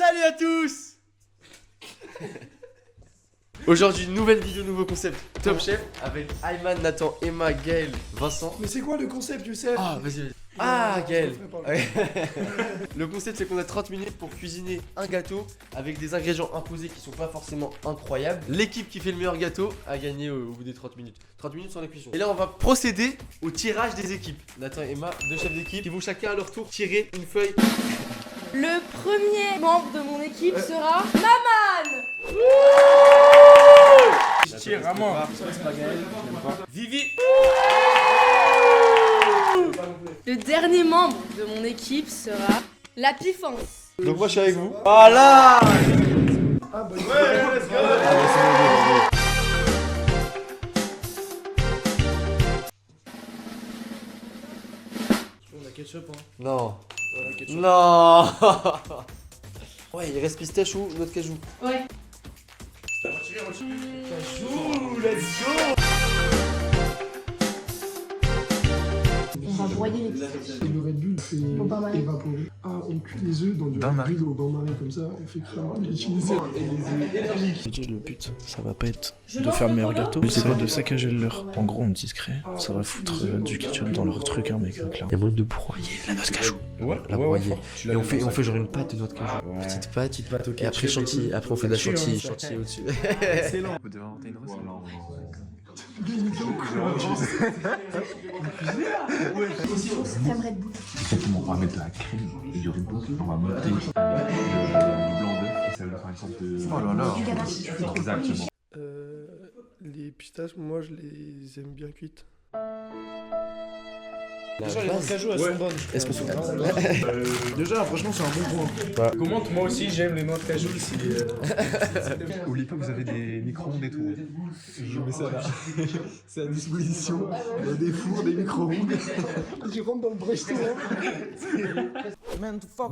Salut à tous. Aujourd'hui, nouvelle vidéo, nouveau concept Top Chef avec Ayman, Nathan, Emma, Gaël, Vincent. Mais c'est quoi le concept, Youssef? Ah, vas-y. Ah, Gaël. Ouais. Le concept, c'est qu'on a 30 minutes pour cuisiner un gâteau avec des ingrédients imposés qui sont pas forcément incroyables. L'équipe qui fait le meilleur gâteau a gagné au bout des 30 minutes. 30 minutes sur la cuisson. Et là, on va procéder au tirage des équipes. Nathan et Emma, deux chefs d'équipe, qui vont chacun à leur tour tirer une feuille. Le premier membre de mon équipe sera Maman. Je tire vraiment. Vivi. Le dernier membre de mon équipe sera la Pifance. Donc moi je suis avec vous. Voilà. Ah bah let's go. On a ketchup hein. Non. Voilà, ketchup. Non. Ouais, il reste pistache ou notre cajou. Ouais. Cajou, let's go. On va broyer les pistaches. Et le Red Bull fait bain-marie. évaporer. Ah, on cuit les œufs dans du riz au bain-marie comme ça, on fait cuire les chilis et les œufs. Le but, ça va pas être de faire le meilleur gâteau, mais c'est pas de saccager le leur. En gros, on est discret, ça va foutre du ketchup dans leur truc, hein, mec, clairement. Il y a moyen de broyer la noix de cajou. Ouais, La broyer. Et on fait genre une pâte de noix de cajou. Petite pâte, ok. Et après chantilly, après on fait de la chantilly au-dessus. Excellent. Vous devez inventer une recette. Crème Red Bull. Exactement, on va mettre de la crème et du Red Bull, on va monter du blanc d'œuf et ça va faire une sorte de... Oh là là. Du ganache. Exactement. Les pistaches, moi je les aime bien cuites. Déjà, les noix de cajou elles sont bonnes. Est-ce que Déjà, franchement, c'est un bon point. Commente, moi aussi j'aime les noix de cajou. Oubliez pas que vous avez des micro-ondes et tout. Je mets ça là. C'est à disposition. Il y a des fours, des micro-ondes. Je rentre dans le brainstorm.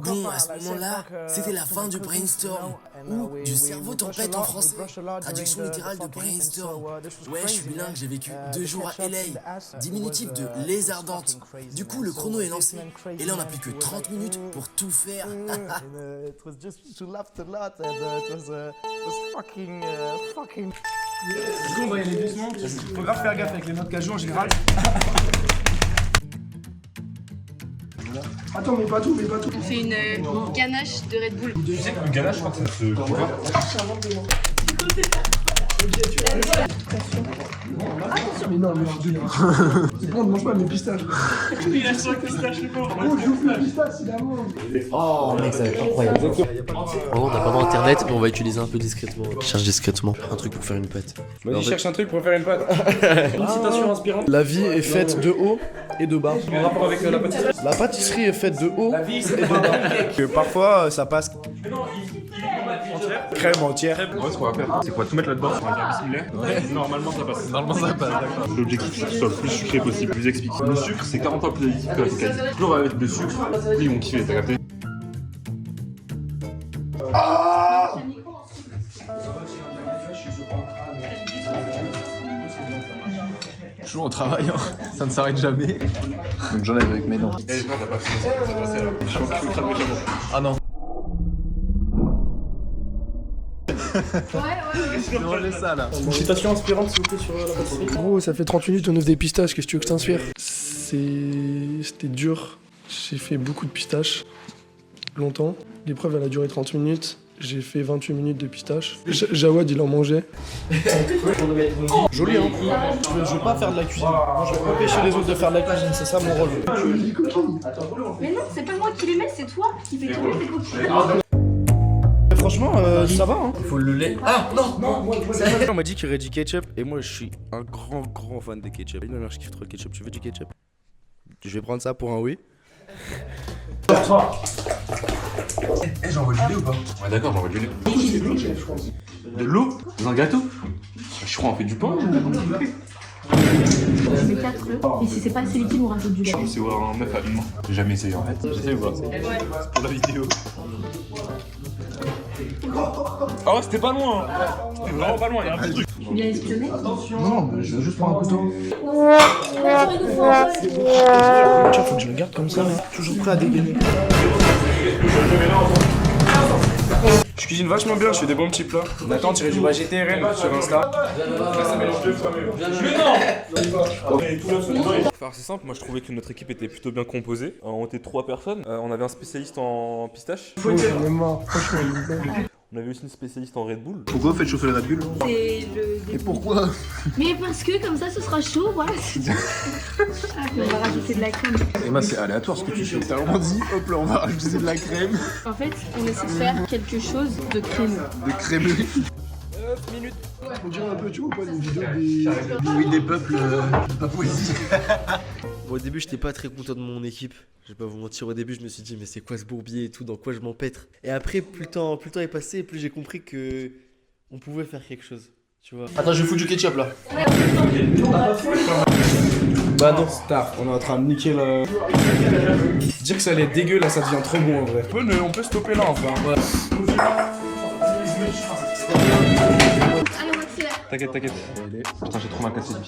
Bon, à ce moment-là, c'était la fin du brainstorm, ou du cerveau tempête en français. Traduction littérale de brainstorm. Ouais, je suis bilingue, j'ai vécu 2 jours à LA. Diminutif de les ardentes. Du coup, le chrono est lancé. Et là, on n'a plus que 30 minutes pour tout faire. Du coup, on va y aller doucement. Faut grave faire gaffe avec les noix de cajou en général. Attends, mais pas tout, mais pas tout. On fait une ganache de Red Bull. Tu sais que le ganache, je crois que ça se coupe pas. Mais non, mais c'est bon, ne mange pas mes pistaches. Il a 5 pistaches, le pauvre. Oh, j'ouvre mes pistaches, il a mangé. Oh mec, ça va être incroyable. On n'a pas d'internet, mais on va utiliser un peu discrètement. Cherche discrètement un truc pour faire une pâte. Vas-y, cherche un truc pour faire une pâte. Une citation inspirante. La vie est faite de haut et de bas. En rapport avec la pâtisserie. La pâtisserie est faite de haut. La vie, c'est de bas. Parfois, ça passe. Crème entière. Ouais, ce qu'on va faire, c'est quoi? Tout mettre là-dedans, on va dire bismillah. Normalement ça passe. D'accord. L'objectif c'est que ce soit le plus sucré possible. Je vous explique. Le sucre c'est 40 fois plus addictif que la cocaïne. Plus on va mettre de sucre, plus ils vont kiffer, t'as capté? Toujours au travail, hein. Ça ne s'arrête jamais. Donc j'enlève avec mes dents. Eh, non, t'as pas fini, c'est passé là. Je suis en train de me Ah non. Ouais. Enlevez ça là. Une citation inspirante, s'il vous plaît, sur la pâtisserie. Gros, ça fait 30 minutes, on ouvre des pistaches, qu'est-ce que tu veux que je t'inspire? C'était dur. J'ai fait beaucoup de pistaches. Longtemps. L'épreuve, elle a duré 30 minutes. J'ai fait 28 minutes de pistaches. Jawad, il en mangeait. Joli, hein. Je veux pas faire de la cuisine. Moi, je veux empêcher les autres de faire de la cuisine, c'est ça mon rôle. Mais non, c'est pas moi qui les mets, c'est toi qui fais tomber tes coquilles. Franchement, ça va, hein. Faut le lait. Ah non. On m'a dit qu'il y aurait du ketchup et moi je suis un grand fan de ketchup. Ma mère, je kiffe trop le ketchup. Tu veux du ketchup? Je vais prendre ça pour un oui. Eh, j'envoie du lait ou pas? Ouais, d'accord, j'envoie du lait. De l'eau? Dans un gâteau? Je crois on fait du pain. On fait 4 œufs, et si c'est pas assez liquide, on rajoute du lait. C'est un meuf à une main. J'ai jamais essayé en fait. J'essaie ou pas? C'est pour la vidéo. Ah ouais, c'était pas loin. C'était vraiment pas loin, il y a un petit truc. Tu viens espionner? Non, mais je veux juste prendre un couteau. Tiens, faut que je le garde comme ça, mais toujours prêt à dégainer. Je cuisine vachement bien, je fais des bons petits plats. Nathan, tu du GTRL sur Insta. Là, ça mélange deux fois mieux. Alors c'est simple, moi je trouvais que notre équipe était plutôt bien composée. On était 3 personnes. On avait un spécialiste en pistache. J'en ai marre, franchement, il est bon. On avait aussi une spécialiste en Red Bull. Pourquoi vous faites chauffer le Red Bull? C'est le. Et pourquoi? Mais parce que comme ça ce sera chaud, voilà. Ah, on va rajouter de la crème. Emma, c'est aléatoire ce que tu fais. T'as vraiment dit, hop là, on va rajouter de la crème. En fait, on essaie de faire quelque chose de crémeux. De crémeux. 9 minutes. On dirait un peu, tu vois, pas une vidéo Oui, des peuples de Papouasie. Bon, au début, j'étais pas très content de mon équipe. Je vais pas vous mentir, au début, je me suis dit, mais c'est quoi ce bourbier et tout, dans quoi je m'empêtre. Et après, plus le temps est passé, plus j'ai compris que on pouvait faire quelque chose. Tu vois. Attends, je vais foutre du ketchup là. Bah non, star, on est en train de niquer le... Dire que ça allait être dégueu, là ça devient trop bon en vrai. On peut stopper là enfin. Ouais. Allez, on accélère. T'inquiète. Putain, j'ai trop mal cassé lui.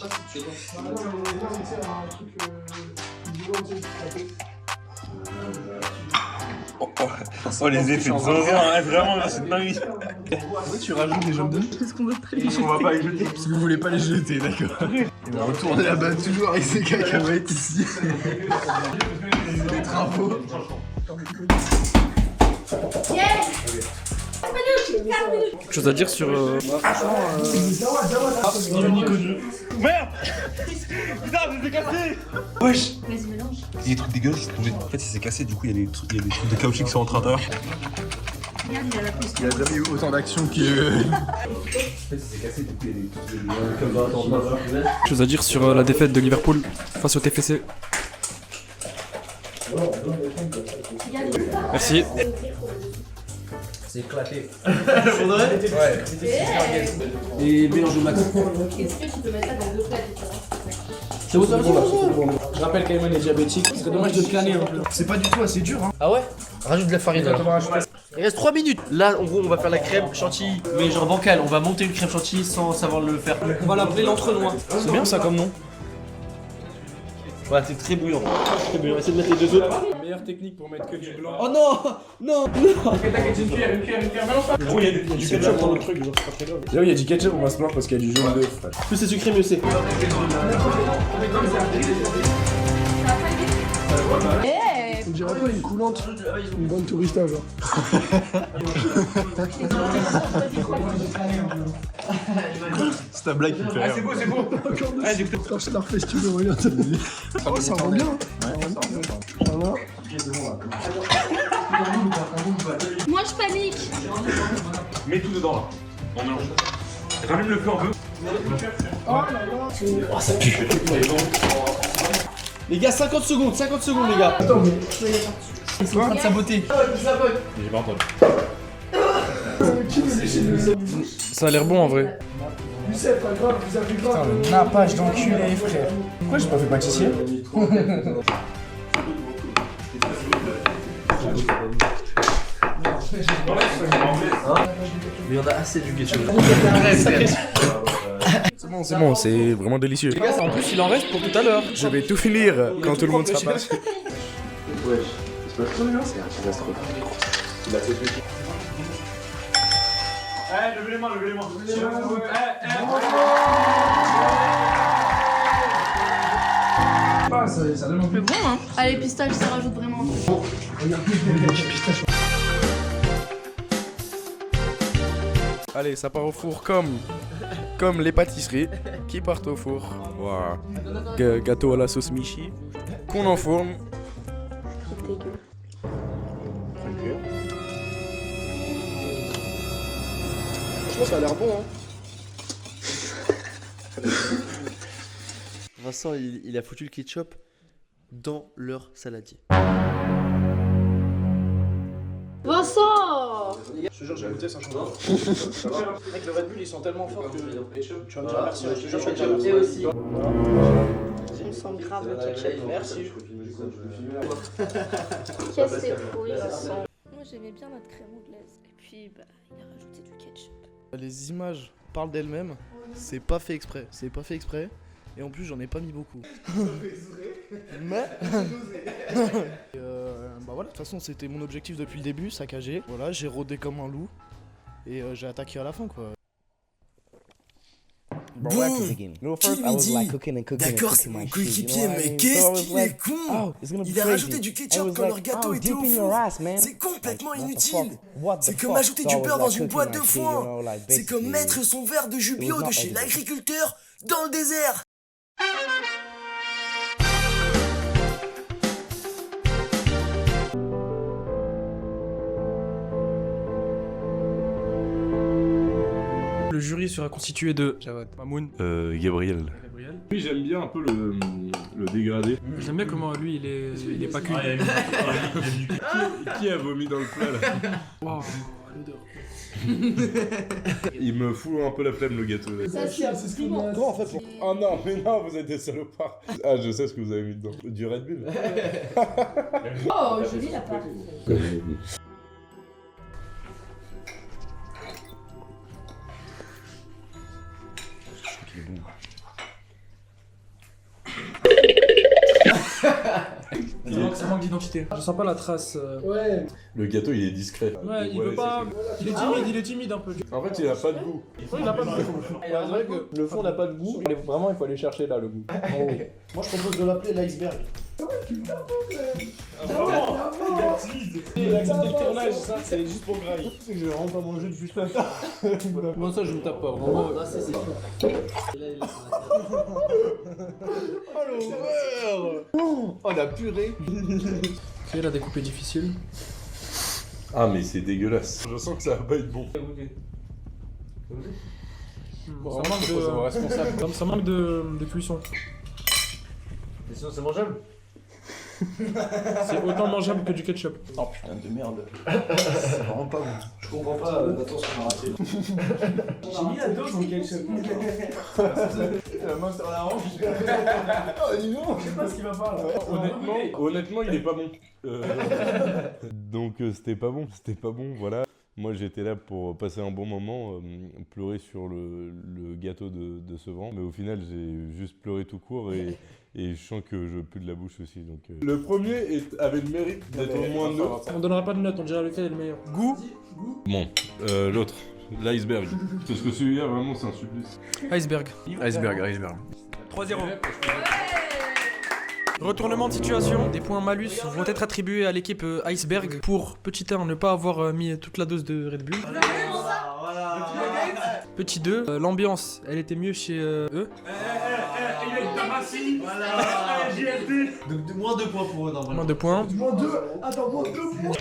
Oh les effets de zinzin, vraiment, c'est de dingue. Pourquoi tu rajoutes des jambes de Parce qu'on veut pas les On va pas les jeter. Parce que vous voulez pas les jeter, d'accord. On va retourner là-bas toujours avec ces cacahuètes ici. Des travaux. Chose à dire sur. Merde. Putain, je l'ai cassé. Wesh. Vas-y, mélange. Il y a des trucs dégueulasses qui sont tombés. En fait, il s'est cassé, du coup, il y a des trucs de caoutchouc qui sont rentrés à l'intérieur. Regarde, il y a la posture. Il y a jamais eu autant d'action que... Chose à dire sur la défaite de Liverpool face au TFC. Merci. C'est éclaté. Pour de vrai? Ouais. Et mélange au max. Est-ce que tu peux mettre ça dans deux plats différents? C'est bon, ça va, Je rappelle qu'Ayman est diabétique, ce serait dommage de le canner un peu. C'est pas du tout assez dur hein. Ah ouais? Rajoute de la farine alors. Il reste 3 minutes. Là, en gros, on va faire la crème chantilly, mais genre bancale. On va monter une crème chantilly sans savoir le faire. On va l'appeler l'entre-noix. C'est bien ça comme nom. Voilà, c'est très bouillant. Très bouillant. Essaye de mettre les deux autres. Meilleure technique pour mettre que du blanc. Oh non! Non! T'inquiète, une cuillère, mélange pas. Oh, il y a du ketchup dans le truc, genre, c'est pas très grave. Là où il y a du ketchup, on va se plaindre parce qu'il y a du jaune d'œuf. Plus c'est sucré, mieux c'est. On dirait pas une coulante, une bonne tourista, genre. C'est ta blague qui me fait rire. C'est beau. Quand je te la refais, si tu veux, regarde. Oh, ça rend bien. Voilà. Moi, je panique. Mets tout dedans là. On mélange. Rallume le feu un peu. Oh, ça pue. Les gars, 50 secondes, les gars. Attends, mais. Ils sont en train de saboter. J'ai pas entendu. Ça a l'air bon en vrai. Lucette, pas grave, vous avez grave. Putain, le nappage d'enculé, frère. Pourquoi j'ai pas fait pâtissier? Mais on a assez du ketchup. C'est bon, c'est vraiment délicieux. En plus, il en reste pour tout à l'heure. Je vais tout finir quand tout le monde sera passé. Ouais, c'est pas trop bien, c'est un catastrophe. Il a fait péter. Levez les mains. Ça donne un peu. C'est bon, hein? Allez, pistache, ça rajoute vraiment un truc. Allez, ça part au four comme les pâtisseries qui partent au four. Voilà. Gâteau à la sauce Michi qu'on enfourne. Franchement, ça a l'air bon, hein. Vincent, il a foutu le ketchup dans leur saladier. Vincent! Je te jure, j'ai goûté, ça change. Mec, le Red Bull, ils sont tellement forts que tu vas me dire merci. Je te jure, je vais te dire merci aussi. On sent grave le ketchup. Merci. Qu'est-ce que c'est pourri, Vincent? Moi, j'aimais bien notre crème anglaise. Et puis, bah, il a rajouté du ketchup. Les images parlent d'elles-mêmes. C'est pas fait exprès. Et en plus, j'en ai pas mis beaucoup. Mais. Bah voilà, de toute façon c'était mon objectif depuis le début, saccager. Voilà, j'ai rôdé comme un loup et j'ai attaqué à la fin quoi. Bon, qui lui dit d'accord, c'est mon coéquipier, mais qu'est-ce qu'il est con. Il a rajouté du ketchup quand leur gâteau était au four. C'est complètement inutile. C'est comme ajouter du beurre dans une boîte de foin. C'est comme mettre son verre de jus bio de chez l'agriculteur dans le désert. Le jury sera constitué de Jawad, Mamoun, Gabriel. Oui, j'aime bien un peu le dégradé. J'aime bien comment lui il est pas cuit. Qui a vomi dans le plat là? Waouh, l'odeur. Il me fout un peu la flemme le gâteau. Là. Ça, c'est ce qu'on a. Comment en fait Oh non, mais non, vous êtes des salopards. Ah, je sais ce que vous avez mis dedans. Du Red Bull. Oh, joli la part. Ça manque d'identité. Je sens pas la trace. Ouais. Le gâteau, il est discret. Ouais, il veut pas. Il est timide un peu. En fait, il a pas de goût. Oui, il a pas de goût. C'est vrai que le fond n'a pas de goût. Vraiment, il faut aller chercher là le goût. Moi je propose de l'appeler l'iceberg. Il a accepté le tournage, ça c'est juste pour grailler. C'est que je vais vraiment pas manger depuis ce matin. Moi ça je me tape pas, vraiment. Là, c'est Oh l'horreur. Oh la purée. Ok, la découpe est difficile. Ah, mais c'est dégueulasse. Je sens que ça va pas être bon. Ça manque de cuisson. Mais sinon, c'est mangeable. C'est autant mangeable que du ketchup. Oh putain de merde. C'est vraiment pas bon. Je comprends pas l'attention qu'on a raté. J'ai mis la dose dans le ketchup. La main sur la hanche. Oh dis donc, je sais pas ce qu'il va faire là. Honnêtement, il est pas bon. Donc c'était pas bon, voilà. Moi j'étais là pour passer un bon moment, pleurer sur le gâteau de Sevran, mais au final j'ai juste pleuré tout court et je sens que je pue de la bouche aussi. Donc, Le premier avait le mérite d'être au moins neutre. On donnera pas de note, on dira lequel est le meilleur. Goût. Bon, l'autre, l'iceberg. Parce que celui-là vraiment c'est un supplice. Iceberg. Iceberg. 3-0. Retournement de situation, des points malus vont être attribués à l'équipe Iceberg pour, petit 1, ne pas avoir mis toute la dose de Red Bull. Petit 2, l'ambiance, elle était mieux chez eux. Donc moins 2 points pour eux normalement. Moins 2 points. Moins 2. Attends, moins 2 points.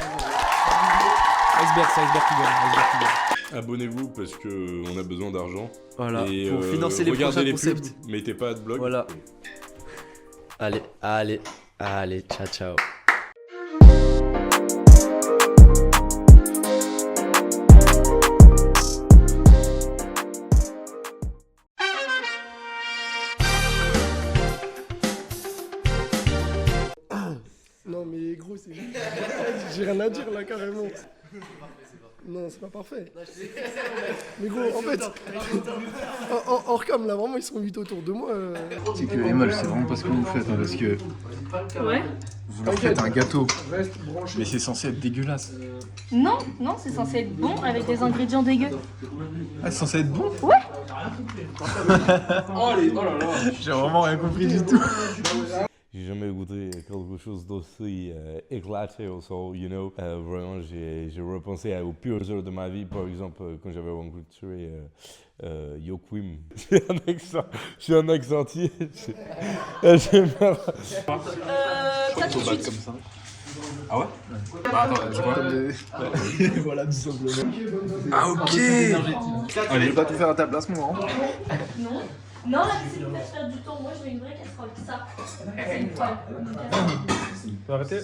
Iceberg, c'est Iceberg qui gagne. Abonnez-vous parce qu'on a besoin d'argent. Voilà, et pour financer les regardez prochains les concepts. pubs, mettez pas adblock. Voilà. Allez, ciao ciao. Non mais gros, c'est... J'ai rien à dire là carrément. Non, c'est pas parfait. Mais gros, en fait, hors cam là, vraiment ils sont 8 autour de moi. C'est que Emma, c'est vraiment pas ce que vous faites, hein, parce que Ouais. vous leur faites un gâteau, mais c'est censé être dégueulasse. Non, c'est censé être bon avec des ingrédients dégueux. Ah, c'est censé être bon? Ouais. Oh là là. J'ai vraiment rien compris du tout. J'ai jamais goûté quelque chose d'aussi éclaté au sol, you know. Vraiment, j'ai repensé aux pires heures de ma vie, par exemple, quand j'avais rencontré Joachim. J'ai un accentier. Ça tout de suite. Comme ça. Ah ouais? Bah attends, c'est quoi? Voilà, tout simplement. Ah ok. Allez, je vais pas tout faire à ta place, moi. Non, là, c'est pour faire perdre du temps. Moi, je veux une vraie casserole. Ça. C'est une toile. Tu peux arrêter?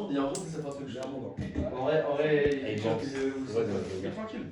Il y a un gros, c'est pas un truc que j'ai un monde. En vrai, tranquille.